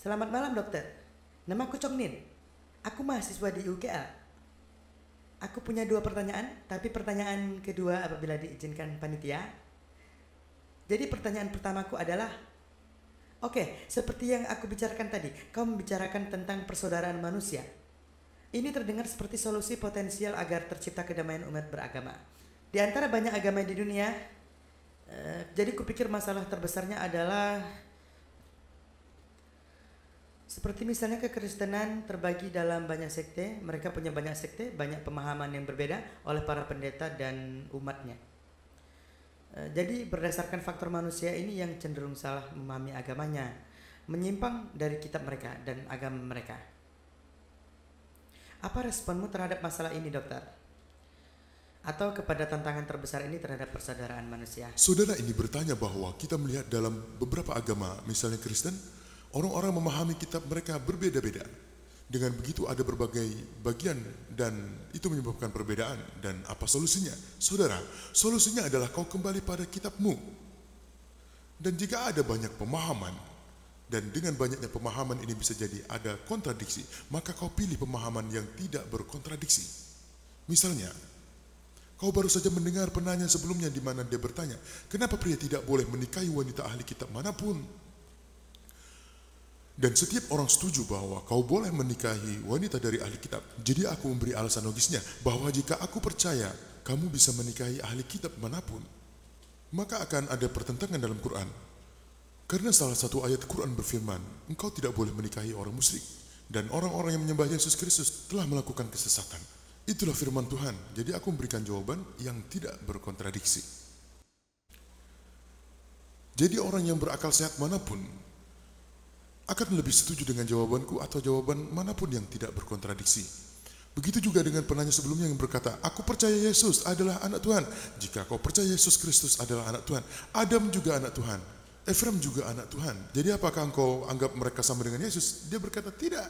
Selamat malam dokter. Namaku Chong Nin. Aku mahasiswa di UGA. Aku punya 2 pertanyaan, tapi pertanyaan kedua apabila diizinkan panitia. Jadi pertanyaan pertamaku adalah, oke, seperti yang aku bicarakan tadi, kau membicarakan tentang persaudaraan manusia. Ini terdengar seperti solusi potensial agar tercipta kedamaian umat beragama. Di antara banyak agama di dunia, jadi kupikir masalah terbesarnya adalah seperti misalnya kekristenan terbagi dalam banyak sekte, mereka punya banyak sekte, banyak pemahaman yang berbeda oleh para pendeta dan umatnya. Jadi berdasarkan faktor manusia ini yang cenderung salah memahami agamanya, menyimpang dari kitab mereka dan agama mereka. Apa responmu terhadap masalah ini, dokter? Atau kepada tantangan terbesar ini terhadap persaudaraan manusia? Saudara ini bertanya bahwa kita melihat dalam beberapa agama, misalnya Kristen, orang-orang memahami kitab mereka berbeda-beda. Dengan begitu ada berbagai bagian dan itu menyebabkan perbedaan. Dan apa solusinya? Saudara, solusinya adalah kau kembali pada kitabmu. Dan jika ada banyak pemahaman, dan dengan banyaknya pemahaman ini bisa jadi ada kontradiksi, maka kau pilih pemahaman yang tidak berkontradiksi. Misalnya, kau baru saja mendengar penanya sebelumnya di mana dia bertanya, kenapa pria tidak boleh menikahi wanita ahli kitab manapun? Dan setiap orang setuju bahwa kau boleh menikahi wanita dari ahli kitab. Jadi aku memberi alasan logisnya bahwa jika aku percaya kamu bisa menikahi ahli kitab manapun, maka akan ada pertentangan dalam Quran. Karena salah satu ayat Quran berfirman, engkau tidak boleh menikahi orang musyrik. Dan orang-orang yang menyembah Yesus Kristus telah melakukan kesesatan. Itulah firman Tuhan. Jadi aku memberikan jawaban yang tidak berkontradiksi. Jadi orang yang berakal sehat manapun akan lebih setuju dengan jawabanku atau jawaban manapun yang tidak berkontradiksi. Begitu juga dengan penanya sebelumnya yang berkata, aku percaya Yesus adalah anak Tuhan. Jika kau percaya Yesus Kristus adalah anak Tuhan, Adam juga anak Tuhan, Efraim juga anak Tuhan. Jadi apakah engkau anggap mereka sama dengan Yesus? Dia berkata tidak.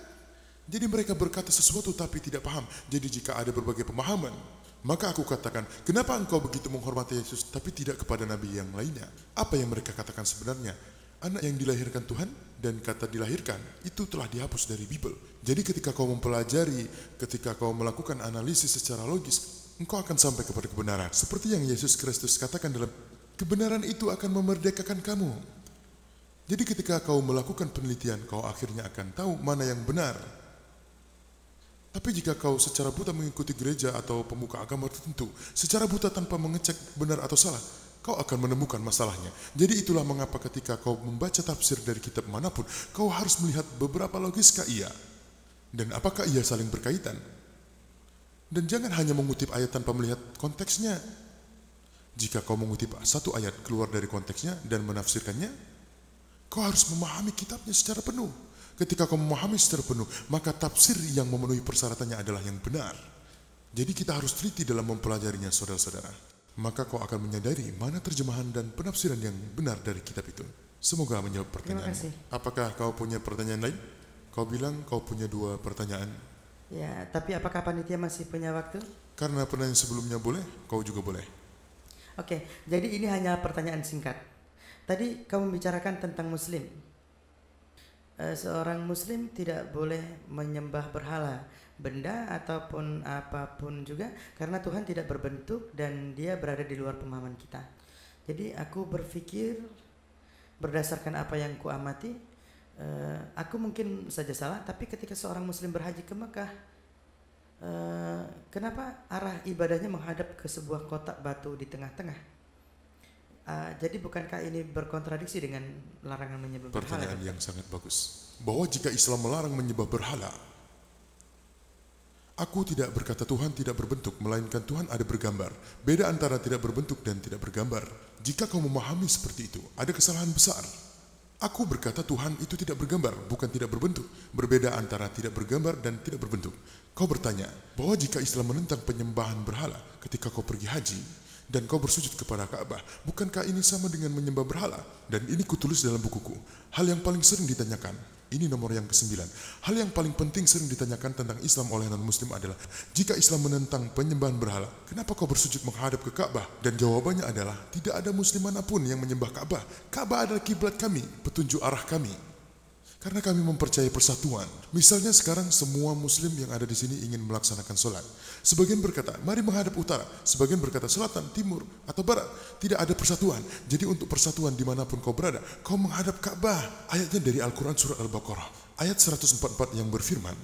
Jadi mereka berkata sesuatu tapi tidak paham. Jadi jika ada berbagai pemahaman, maka aku katakan, kenapa engkau begitu menghormati Yesus tapi tidak kepada nabi yang lainnya? Apa yang mereka katakan sebenarnya? Anak yang dilahirkan Tuhan dan kata dilahirkan itu telah dihapus dari Bible. Jadi ketika kau mempelajari, ketika kau melakukan analisis secara logis, engkau akan sampai kepada kebenaran. Seperti yang Yesus Kristus katakan dalam kebenaran itu akan memerdekakan kamu. Jadi ketika kau melakukan penelitian, kau akhirnya akan tahu mana yang benar. Tapi jika kau secara buta mengikuti gereja atau pemuka agama tertentu, secara buta tanpa mengecek benar atau salah, kau akan menemukan masalahnya. Jadi itulah mengapa ketika kau membaca tafsir dari kitab manapun, kau harus melihat beberapa logiskah ia. Dan apakah ia saling berkaitan. Dan jangan hanya mengutip ayat tanpa melihat konteksnya. Jika kau mengutip satu ayat keluar dari konteksnya dan menafsirkannya, kau harus memahami kitabnya secara penuh. Ketika kau memahami secara penuh, maka tafsir yang memenuhi persyaratannya adalah yang benar. Jadi kita harus teliti dalam mempelajarinya, saudara-saudara. Maka kau akan menyadari mana terjemahan dan penafsiran yang benar dari kitab itu. Semoga menjawab pertanyaan. Terima kasih. Apakah kau punya pertanyaan lain? Kau bilang kau punya 2 pertanyaan. Ya, tapi apakah panitia masih punya waktu? Karena pertanyaan sebelumnya boleh, kau juga boleh. Oke, jadi ini hanya pertanyaan singkat. Tadi kamu membicarakan tentang Muslim. Seorang Muslim tidak boleh menyembah berhala, benda ataupun apapun juga, karena Tuhan tidak berbentuk dan dia berada di luar pemahaman kita. Jadi aku berpikir berdasarkan apa yang kuamati, aku mungkin saja salah, tapi ketika seorang Muslim berhaji ke Mekah, kenapa arah ibadahnya menghadap ke sebuah kotak batu di tengah-tengah? Jadi bukankah ini berkontradiksi dengan larangan menyembah berhala? Pertanyaan yang sangat bagus. Bahwa jika Islam melarang menyembah berhala, aku tidak berkata Tuhan tidak berbentuk, melainkan Tuhan ada bergambar. Beda antara tidak berbentuk dan tidak bergambar. Jika kau memahami seperti itu, ada kesalahan besar. Aku berkata Tuhan itu tidak bergambar, bukan tidak berbentuk. Berbeda antara tidak bergambar dan tidak berbentuk. Kau bertanya bahwa jika Islam menentang penyembahan berhala ketika kau pergi haji, dan kau bersujud kepada Ka'bah, bukankah ini sama dengan menyembah berhala? Dan ini kutulis dalam bukuku. Hal yang paling sering ditanyakan, ini nomor yang ke-9. Hal yang paling penting sering ditanyakan tentang Islam oleh non-Muslim adalah, jika Islam menentang penyembahan berhala, kenapa kau bersujud menghadap ke Ka'bah? Dan jawabannya adalah, tidak ada Muslim manapun yang menyembah Ka'bah. Ka'bah adalah kiblat kami, petunjuk arah kami. Karena kami mempercayai persatuan. Misalnya sekarang semua muslim yang ada di sini ingin melaksanakan sholat. Sebagian berkata, mari menghadap utara. Sebagian berkata selatan, timur, atau barat. Tidak ada persatuan. Jadi untuk persatuan dimanapun kau berada, kau menghadap Ka'bah. Ayatnya dari Al-Quran surat Al-Baqarah. Ayat 144 yang berfirman,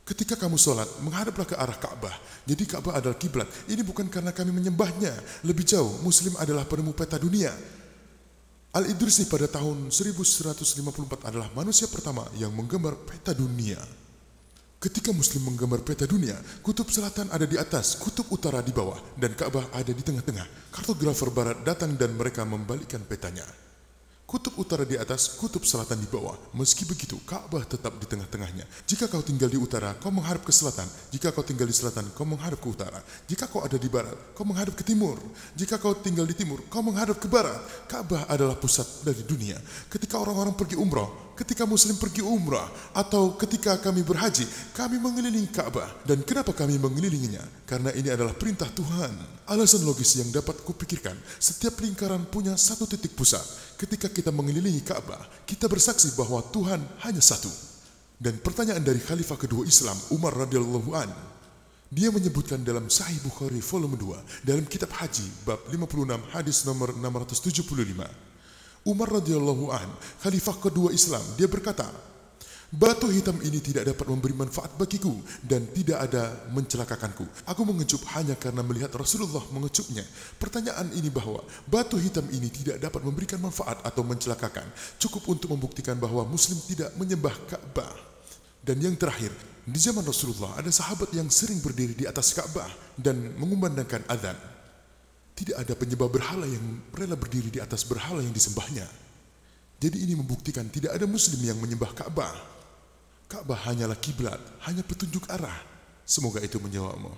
ketika kamu sholat, menghadaplah ke arah Ka'bah. Jadi Ka'bah adalah kiblat. Ini bukan karena kami menyembahnya. Lebih jauh, muslim adalah penemu peta dunia. Al-Idrisi pada tahun 1154 adalah manusia pertama yang menggambar peta dunia. Ketika muslim menggambar peta dunia, kutub selatan ada di atas, kutub utara di bawah, dan Ka'bah ada di tengah-tengah. Kartografer barat datang dan mereka membalikkan petanya. Kutub utara di atas, kutub selatan di bawah. Meski begitu, Ka'bah tetap di tengah-tengahnya. Jika kau tinggal di utara, kau menghadap ke selatan. Jika kau tinggal di selatan, kau menghadap ke utara. Jika kau ada di barat, kau menghadap ke timur. Jika kau tinggal di timur, kau menghadap ke barat. Ka'bah adalah pusat dari dunia. Ketika orang-orang pergi umrah, ketika muslim pergi umrah, atau ketika kami berhaji, kami mengelilingi Ka'bah. Dan kenapa kami mengelilinginya? Karena ini adalah perintah Tuhan. Alasan logis yang dapat kupikirkan, setiap lingkaran punya satu titik pusat. Ketika kita mengelilingi Ka'bah, kita bersaksi bahwa Tuhan hanya satu. Dan pertanyaan dari Khalifah kedua Islam, Umar radhiyallahu an, dia menyebutkan dalam Sahih Bukhari volume 2, dalam kitab Haji, bab 56, hadis nomor 675. Umar radhiyallahu an, Khalifah kedua Islam, dia berkata, batu hitam ini tidak dapat memberi manfaat bagiku dan tidak ada mencelakakanku. Aku mengecup hanya karena melihat Rasulullah mengecupnya. Pertanyaan ini bahwa batu hitam ini tidak dapat memberikan manfaat atau mencelakakan cukup untuk membuktikan bahwa muslim tidak menyembah Ka'bah. Dan yang terakhir, di zaman Rasulullah ada sahabat yang sering berdiri di atas Ka'bah dan mengumandangkan azan. Tidak ada penyembah berhala yang rela berdiri di atas berhala yang disembahnya. Jadi ini membuktikan tidak ada muslim yang menyembah Ka'bah. Ka'bah hanyalah kiblat, hanya petunjuk arah. Semoga itu menjawabmu.